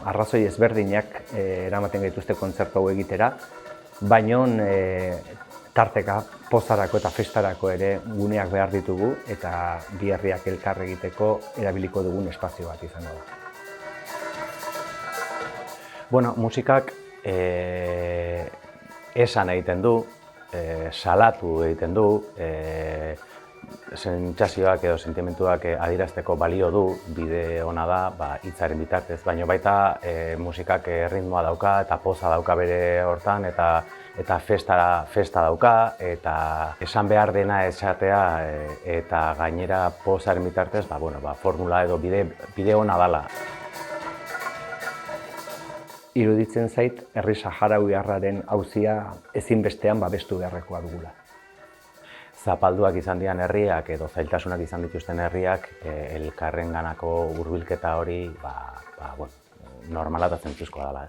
arrazoi ezberdinak eramaten gaituzte kontzertu hau egitera, baino tarteka pozarako eta festarako ere guneak behar ditugu eta bi herriak elkar egiteko erabiliko dugun espazio bat izango da. Bueno, musikak esan egiten du, salatu egiten du, sentsazioak edo sentimenduak adierazteko balio du, bide ona da hitzaren bitartez, baina baita musikak ritmoa dauka eta poza dauka bere hortan eta festa dauka eta esan behar dena esatea eta gainera pozaren bitartez formula edo bide ona dela. Iruditzen zait, herri saharauiarraren auzia ezinbestean babestu beharrekoa dugula. Zapalduak izan diren herriak edo zailtasunak izan dituzten herriak elkarrenganako hurbilketa hori normala eta zentzuzkoa dela.